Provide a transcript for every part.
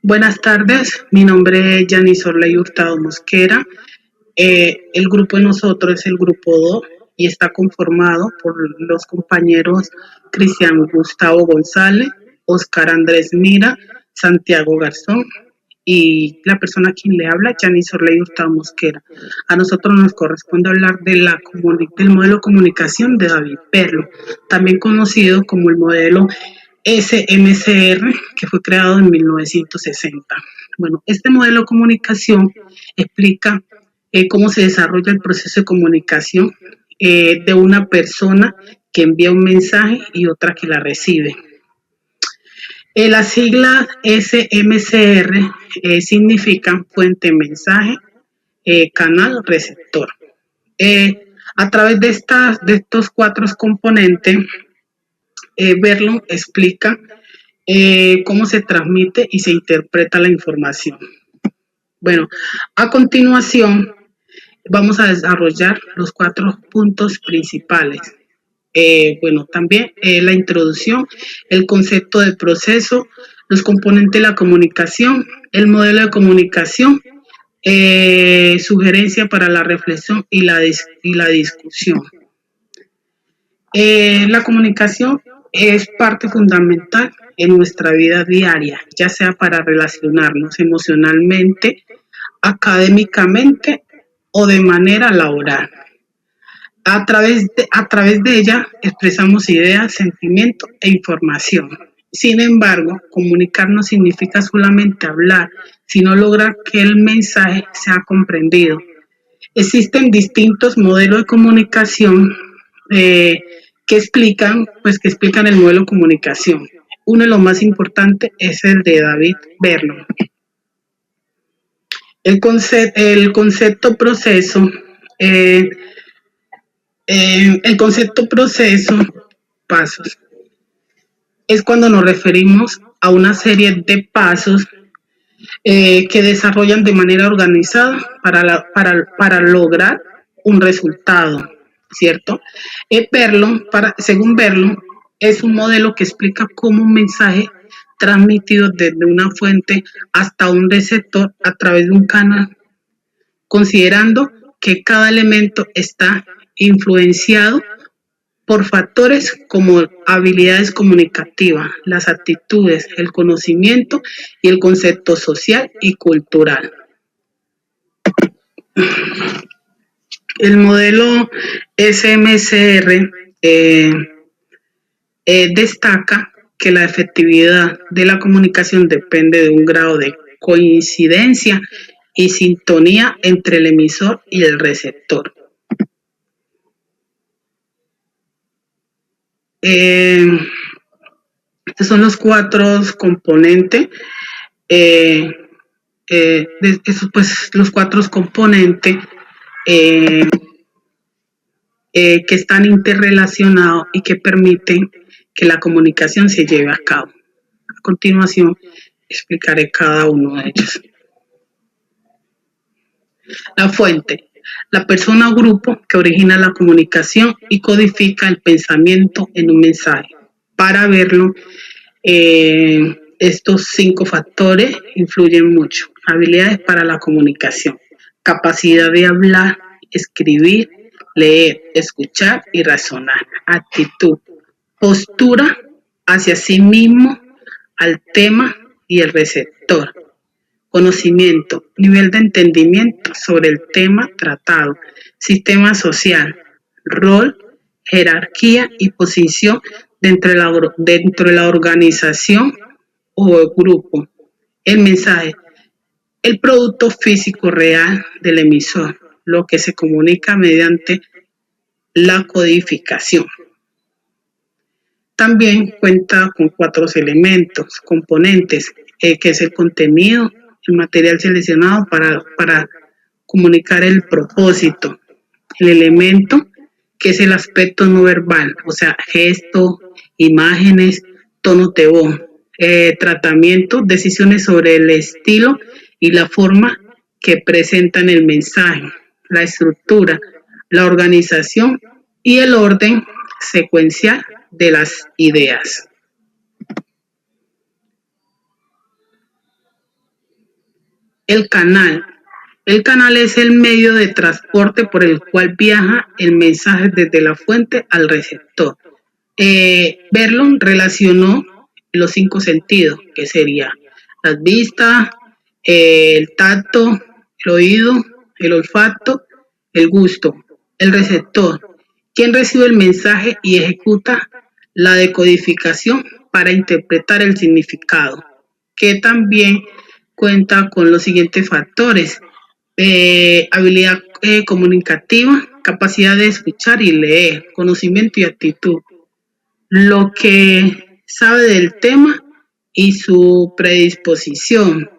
Buenas tardes, mi nombre es Yanis Orley Hurtado Mosquera. El grupo de nosotros es el grupo 2 y está conformado por los compañeros Cristian Gustavo González, Oscar Andrés Mira, Santiago Garzón y la persona a quien le habla, Yanis Orley Hurtado Mosquera. A nosotros nos corresponde hablar del modelo de comunicación de David Perlo, también conocido como el modelo SMCR, que fue creado en 1960. Bueno, este modelo de comunicación explica cómo se desarrolla el proceso de comunicación de una persona que envía un mensaje y otra que la recibe. La sigla SMCR significa fuente, mensaje, canal, receptor. A través de estos cuatro componentes, Verlo explica cómo se transmite y se interpreta la información. Bueno, a continuación vamos a desarrollar los cuatro puntos principales. Bueno, también la introducción, el concepto de proceso, los componentes de la comunicación, el modelo de comunicación, sugerencia para la reflexión y la discusión. La comunicación es parte fundamental en nuestra vida diaria, ya sea para relacionarnos emocionalmente, académicamente o de manera laboral. A través de ella expresamos ideas, sentimientos e información. Sin embargo, comunicar no significa solamente hablar, sino lograr que el mensaje sea comprendido. Existen distintos modelos de comunicación eh, que explican el modelo de comunicación. Uno de los más importantes es el de David Vernon. El concepto proceso, eh, el concepto proceso, pasos, es cuando nos referimos a una serie de pasos que desarrollan de manera organizada para lograr un resultado, ¿cierto? Según Verlo, es un modelo que explica cómo un mensaje transmitido desde una fuente hasta un receptor a través de un canal, considerando que cada elemento está influenciado por factores como habilidades comunicativas, las actitudes, el conocimiento y el concepto social y cultural. El modelo SMCR destaca que la efectividad de la comunicación depende de un grado de coincidencia y sintonía entre el emisor y el receptor. Estos son los cuatro componentes. Los cuatro componentes que están interrelacionados y que permiten que la comunicación se lleve a cabo. A continuación, explicaré cada uno de ellos. La fuente, la persona o grupo que origina la comunicación y codifica el pensamiento en un mensaje. Para verlo, estos 5 factores influyen mucho. Habilidades para la comunicación, capacidad de hablar, escribir, leer, escuchar y razonar. Actitud, postura hacia sí mismo, al tema y el receptor. Conocimiento, nivel de entendimiento sobre el tema tratado. Sistema social, rol, jerarquía y posición dentro de la organización o grupo. El mensaje, el producto físico real del emisor, lo que se comunica mediante la codificación. También cuenta con 4 elementos, componentes, que es el contenido, el material seleccionado para comunicar el propósito, el elemento, que es el aspecto no verbal, o sea, gesto, imágenes, tono de voz, tratamiento, decisiones sobre el estilo y la forma que presentan el mensaje, la estructura, la organización y el orden secuencial de las ideas. El canal. El canal es el medio de transporte por el cual viaja el mensaje desde la fuente al receptor. Verlon relacionó los cinco sentidos, que sería las vistas, el tacto, el oído, el olfato, el gusto, el receptor, quien recibe el mensaje y ejecuta la decodificación para interpretar el significado, que también cuenta con los siguientes factores: habilidad comunicativa, capacidad de escuchar y leer, conocimiento y actitud, lo que sabe del tema y su predisposición,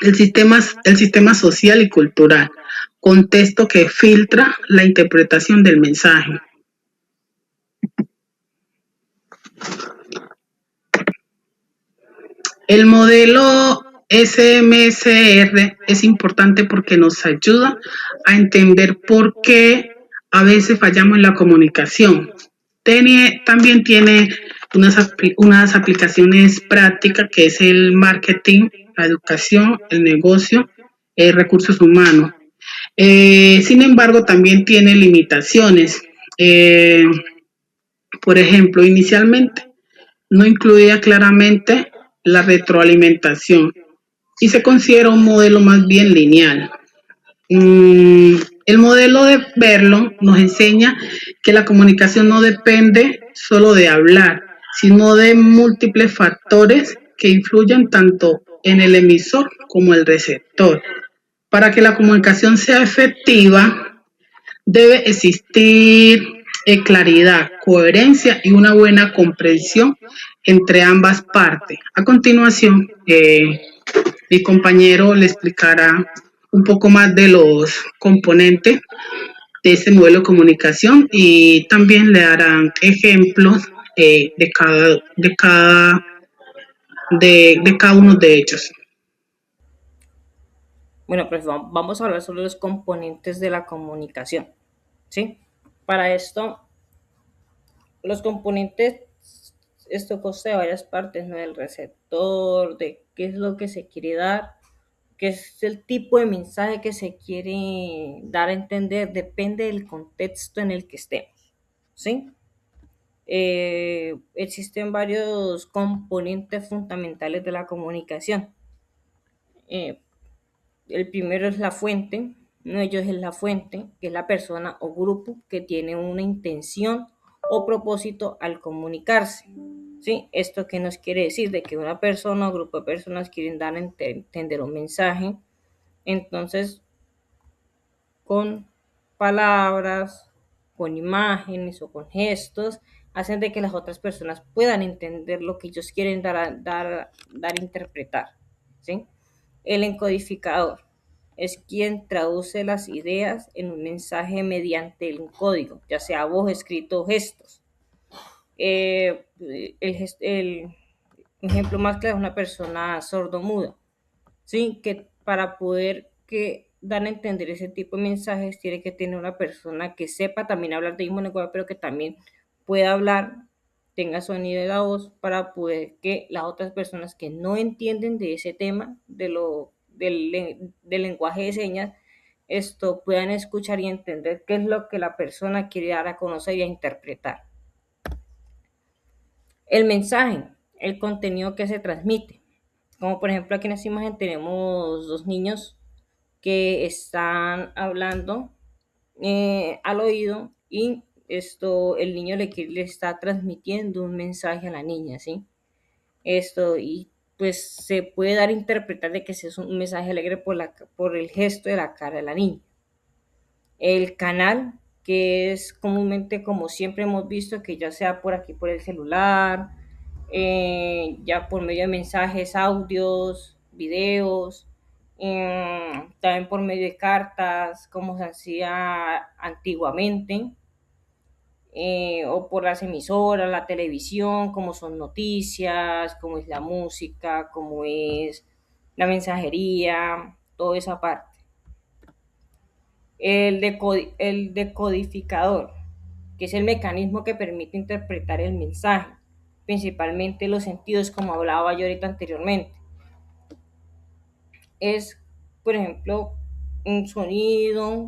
el sistema social y cultural, contexto que filtra la interpretación del mensaje. El modelo SMSR es importante porque nos ayuda a entender por qué a veces fallamos en la comunicación. También tiene unas aplicaciones prácticas, que es el marketing, la educación, el negocio, recursos humanos. Sin embargo, también tiene limitaciones. Eh, por ejemplo, inicialmente no incluía claramente la retroalimentación y se considera un modelo más bien lineal. El modelo de Verlon nos enseña que la comunicación no depende solo de hablar, sino de múltiples factores que influyen tanto en el emisor como el receptor. Para que la comunicación sea efectiva, debe existir claridad, coherencia y una buena comprensión entre ambas partes. A continuación, mi compañero le explicará un poco más de los componentes de este modelo de comunicación y también le darán ejemplos de cada uno de ellos. Bueno, pues vamos a hablar sobre los componentes de la comunicación, ¿sí? Para esto, los componentes, esto consta de varias partes, ¿no? Del receptor, de qué es lo que se quiere dar, qué es el tipo de mensaje que se quiere dar a entender, depende del contexto en el que estemos, ¿sí? Existen varios componentes fundamentales de la comunicación. Eh, el primero es la fuente, uno de ellos es la fuente, que es la persona o grupo que tiene una intención o propósito al comunicarse. ¿Sí? ¿Esto qué nos quiere decir? De que una persona o grupo de personas quieren dar a entender un mensaje, entonces con palabras, con imágenes o con gestos, hacen de que las otras personas puedan entender lo que ellos quieren dar a interpretar. ¿Sí? El encodificador es quien traduce las ideas en un mensaje mediante el código, ya sea voz, escrito o gestos. El ejemplo más claro es una persona sordomuda, ¿sí? Que para poder dar a entender ese tipo de mensajes tiene que tener una persona que sepa también hablar de mismo lenguaje, pero que también pueda hablar, tenga sonido de la voz, para poder que las otras personas que no entienden de ese tema, del lenguaje de señas, esto puedan escuchar y entender qué es lo que la persona quiere dar a conocer y a interpretar. El mensaje, el contenido que se transmite. Como por ejemplo aquí en esta imagen tenemos dos niños que están hablando al oído y el niño le está transmitiendo un mensaje a la niña, ¿sí? Y pues se puede dar a interpretar de que ese es un mensaje alegre por el gesto de la cara de la niña. El canal, que es comúnmente como siempre hemos visto, que ya sea por aquí por el celular, ya por medio de mensajes, audios, videos, también por medio de cartas, como se hacía antiguamente, o por las emisoras, la televisión, como son noticias, como es la música, como es la mensajería, toda esa parte. El decodificador, que es el mecanismo que permite interpretar el mensaje, principalmente los sentidos, como hablaba yo ahorita anteriormente. es, por ejemplo, un sonido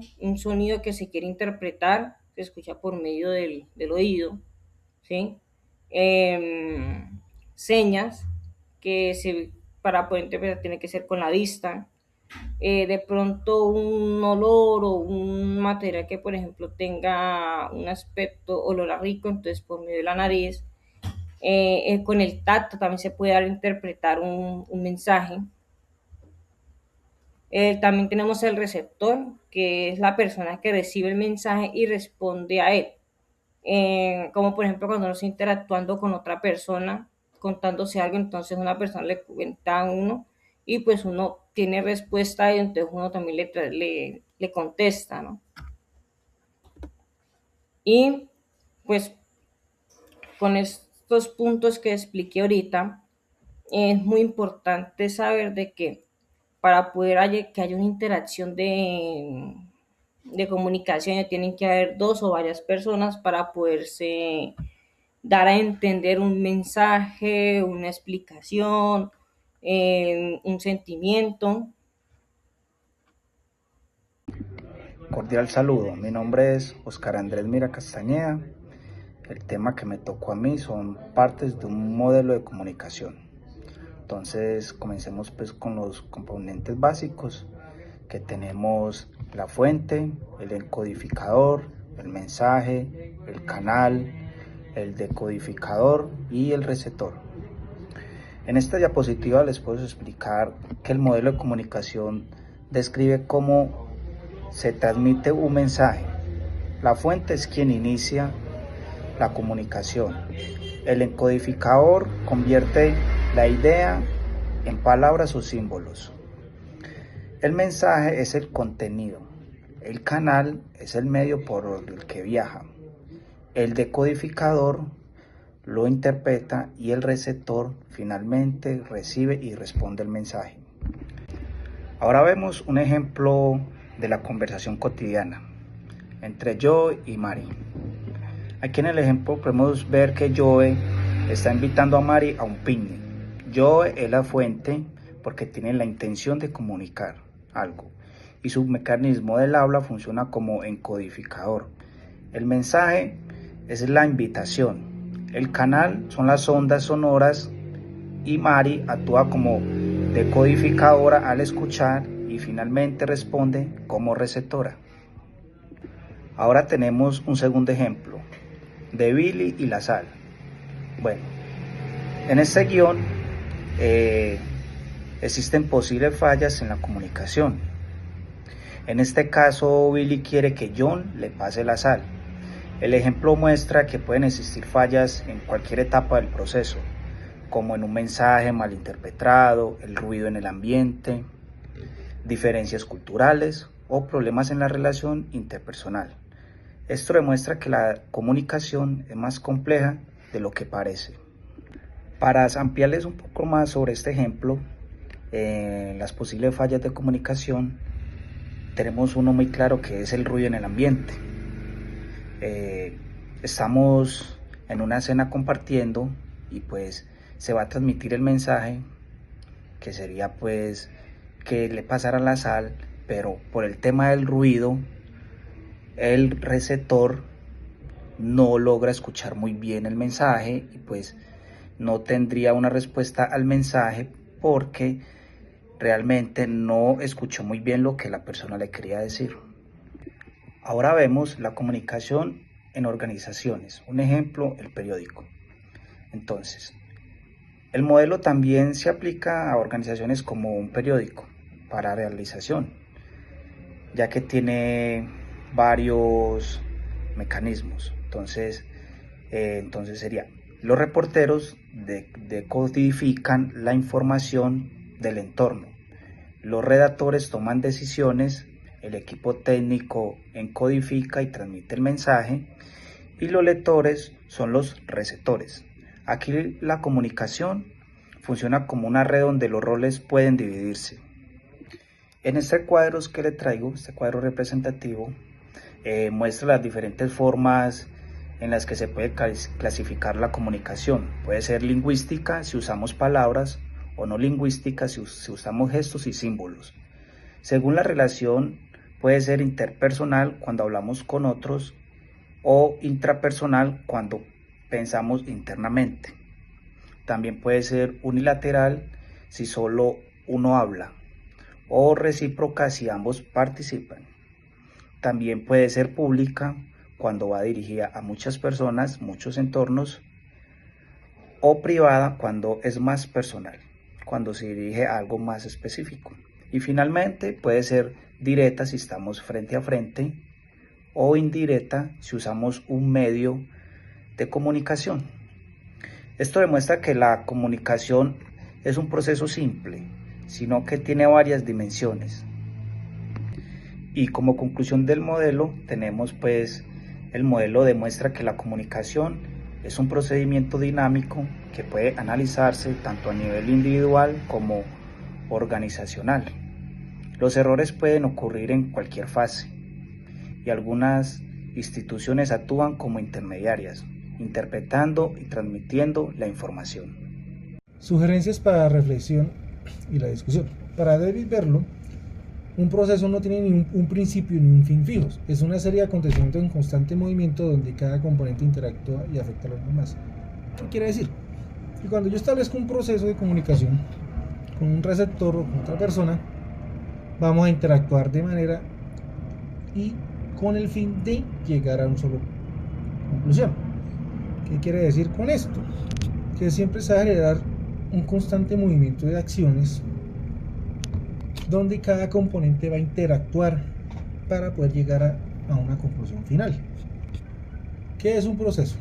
que se quiere interpretar, se escucha por medio del oído, ¿sí? Señas que para poder interpretar tiene que ser con la vista. De pronto un olor o un material que, por ejemplo, tenga un aspecto olor a rico, entonces por medio de la nariz. Con el tacto también se puede dar a interpretar un mensaje. También tenemos el receptor, que es la persona que recibe el mensaje y responde a él. Como por ejemplo cuando uno está interactuando con otra persona, contándose algo, entonces una persona le cuenta a uno y pues uno tiene respuesta y entonces uno también le contesta, ¿no? Y pues con estos puntos que expliqué ahorita, es muy importante saber de que para poder que haya una interacción de comunicación tienen que haber dos o varias personas para poderse dar a entender un mensaje, una explicación, un sentimiento. Cordial saludo, mi nombre es Oscar Andrés Mira Castañeda. El tema que me tocó a mí son partes de un modelo de comunicación. Entonces comencemos pues con los componentes básicos que tenemos: la fuente, el encodificador, el mensaje, el canal, el decodificador y el receptor. En esta diapositiva les puedo explicar que el modelo de comunicación describe cómo se transmite un mensaje. La fuente es quien inicia la comunicación. El encodificador convierte la idea en palabras o símbolos. El mensaje es el contenido. El canal es el medio por el que viaja. El decodificador lo interpreta y el receptor finalmente recibe y responde el mensaje. Ahora vemos un ejemplo de la conversación cotidiana entre Joe y Mari. Aquí en el ejemplo podemos ver que Joe está invitando a Mari a un picnic. Joe es la fuente porque tiene la intención de comunicar algo y su mecanismo del habla funciona como encodificador. El mensaje es la invitación. El canal son las ondas sonoras y Mari actúa como decodificadora al escuchar y finalmente responde como receptora. Ahora tenemos un segundo ejemplo de Billy y la sal. Bueno, en este guión existen posibles fallas en la comunicación. En este caso, Billy quiere que John le pase la sal. El ejemplo muestra que pueden existir fallas en cualquier etapa del proceso, como en un mensaje malinterpretado, el ruido en el ambiente, diferencias culturales o problemas en la relación interpersonal. Esto demuestra que la comunicación es más compleja de lo que parece. Para ampliarles un poco más sobre este ejemplo, las posibles fallas de comunicación, tenemos uno muy claro que es el ruido en el ambiente. Estamos en una cena compartiendo y pues se va a transmitir el mensaje que sería pues que le pasara la sal, pero por el tema del ruido el receptor no logra escuchar muy bien el mensaje y pues no tendría una respuesta al mensaje porque realmente no escuchó muy bien lo que la persona le quería decir. Ahora vemos la comunicación en organizaciones. Un ejemplo, el periódico. Entonces, el modelo también se aplica a organizaciones como un periódico para realización, ya que tiene varios mecanismos. Entonces sería: los reporteros decodifican la información del entorno, los redactores toman decisiones, el equipo técnico encodifica y transmite el mensaje y los lectores son los receptores. Aquí la comunicación funciona como una red donde los roles pueden dividirse. En este cuadro que le traigo, este cuadro representativo, muestra las diferentes formas en las que se puede clasificar la comunicación. Puede ser lingüística si usamos palabras o no lingüística si usamos gestos y símbolos. Según la relación, puede ser interpersonal cuando hablamos con otros o intrapersonal cuando pensamos internamente. También puede ser unilateral si solo uno habla o recíproca si ambos participan. También puede ser pública cuando va dirigida a muchas personas, muchos entornos, o privada cuando es más personal, cuando se dirige a algo más específico. Y finalmente puede ser directa si estamos frente a frente o indirecta si usamos un medio de comunicación. Esto demuestra que la comunicación es un proceso simple, sino que tiene varias dimensiones. Y como conclusión del modelo tenemos pues el modelo demuestra que la comunicación es un procedimiento dinámico que puede analizarse tanto a nivel individual como organizacional. Los errores pueden ocurrir en cualquier fase y algunas instituciones actúan como intermediarias, interpretando y transmitiendo la información. Sugerencias para la reflexión y la discusión. Para David Berlo, un proceso no tiene ni un principio ni un fin fijos. Es una serie de acontecimientos en constante movimiento donde cada componente interactúa y afecta a los demás. ¿Qué quiere decir? Que cuando yo establezco un proceso de comunicación con un receptor o con otra persona, vamos a interactuar de manera y con el fin de llegar a una sola conclusión. ¿Qué quiere decir con esto? Que siempre se va a generar un constante movimiento de acciones donde cada componente va a interactuar para poder llegar a una conclusión final. ¿Qué es un proceso?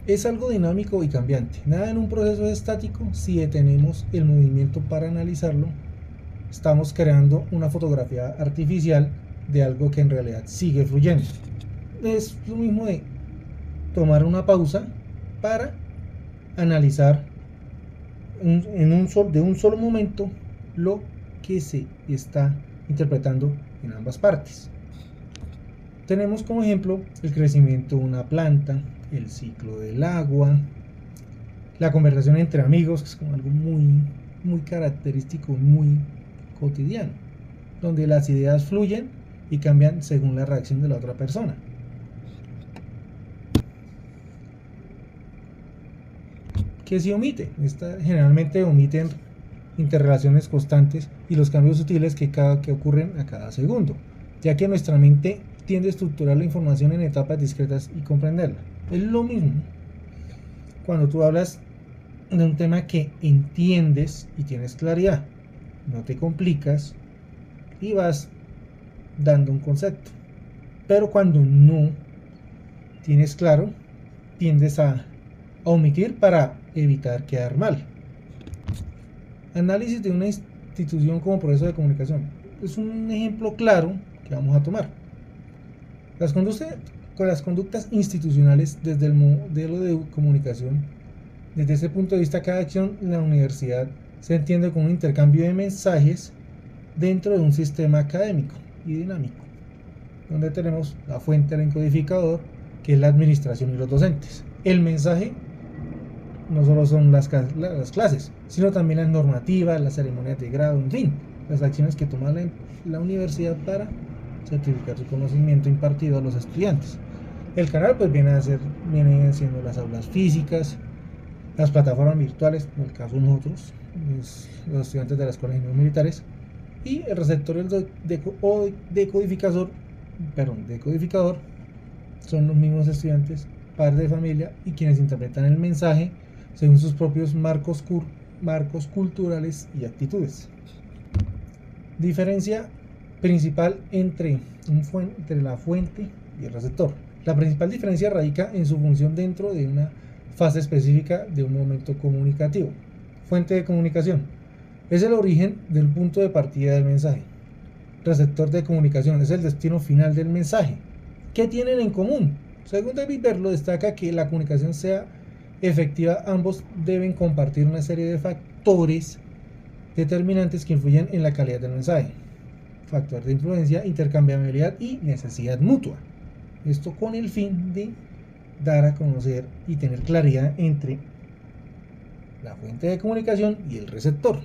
Es algo dinámico y cambiante. Nada en un proceso es estático. Si detenemos el movimiento para analizarlo, estamos creando una fotografía artificial de algo que en realidad sigue fluyendo. Es lo mismo de tomar una pausa para analizar de un solo momento lo que se está interpretando en ambas partes. Tenemos como ejemplo el crecimiento de una planta, el ciclo del agua, la conversación entre amigos, que es como algo muy característico, muy cotidiano, donde las ideas fluyen y cambian según la reacción de la otra persona. ¿Qué se omite? Generalmente omiten interrelaciones constantes y los cambios sutiles que ocurren a cada segundo, ya que nuestra mente tiende a estructurar la información en etapas discretas y comprenderla. Es lo mismo cuando tú hablas de un tema que entiendes y tienes claridad, no te complicas y vas dando un concepto. Pero cuando no tienes claro, tiendes a omitir para evitar quedar mal. Análisis de una institución como proceso de comunicación. Es un ejemplo claro que vamos a tomar. Las conductas institucionales desde el modelo de comunicación. Desde ese punto de vista, cada acción en la universidad se entiende como un intercambio de mensajes dentro de un sistema académico y dinámico, donde tenemos la fuente del encodificador, que es la administración y los docentes. El mensaje no solo son las clases, sino también las normativas, las ceremonias de grado, en fin, las acciones que toma la universidad para certificar su conocimiento impartido a los estudiantes. El canal pues viene siendo las aulas físicas, las plataformas virtuales, en el caso de nosotros, los estudiantes de las escuelas de militares, y el receptor decodificador son los mismos estudiantes, padres de familia y quienes interpretan el mensaje según sus propios marcos culturales y actitudes. Diferencia principal entre la fuente y el receptor. La principal diferencia radica en su función dentro de una fase específica de un momento comunicativo. Fuente de comunicación es el origen del punto de partida del mensaje. Receptor de comunicación es el destino final del mensaje. ¿Qué tienen en común? Según David Berlo, destaca que la comunicación sea efectiva, ambos deben compartir una serie de factores determinantes que influyen en la calidad del mensaje. Factor de influencia, intercambiabilidad y necesidad mutua. Esto con el fin de dar a conocer y tener claridad entre la fuente de comunicación y el receptor.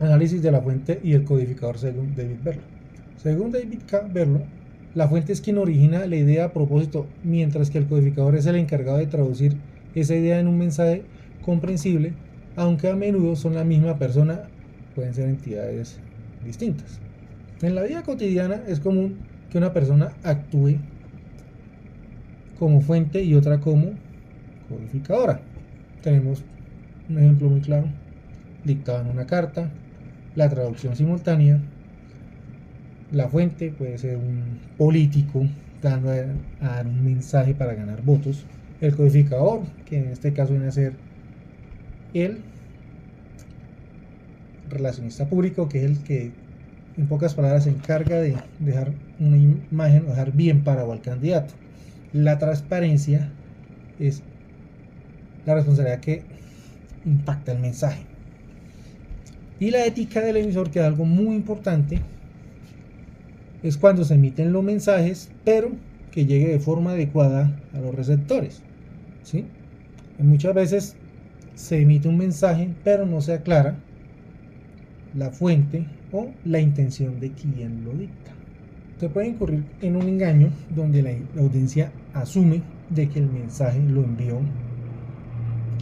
Análisis de la fuente y el codificador según David Berlo. Según David K. Berlo, la fuente es quien origina la idea a propósito, mientras que el codificador es el encargado de traducir esa idea en un mensaje comprensible, aunque a menudo son la misma persona, pueden ser entidades distintas. En la vida cotidiana es común que una persona actúe como fuente y otra como codificadora. Tenemos un ejemplo muy claro: dictado en una carta, la traducción simultánea. La fuente puede ser un político dando a dar un mensaje para ganar votos. El codificador, que en este caso viene a ser el relacionista público, que es el que en pocas palabras se encarga de dejar una imagen o dejar bien parado al candidato. La transparencia es la responsabilidad que impacta el mensaje. Y la ética del emisor, que es algo muy importante, es cuando se emiten los mensajes, pero que llegue de forma adecuada a los receptores, ¿sí? Muchas veces se emite un mensaje, pero no se aclara la fuente o la intención de quien lo dicta. Se puede incurrir en un engaño donde la audiencia asume de que el mensaje lo envió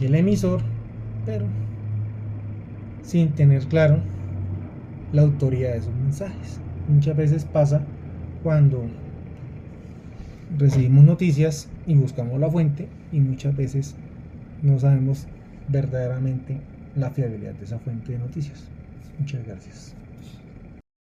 el emisor, pero sin tener claro la autoría de esos mensajes. Muchas veces pasa cuando recibimos noticias y buscamos la fuente, y muchas veces no sabemos verdaderamente la fiabilidad de esa fuente de noticias. Muchas gracias.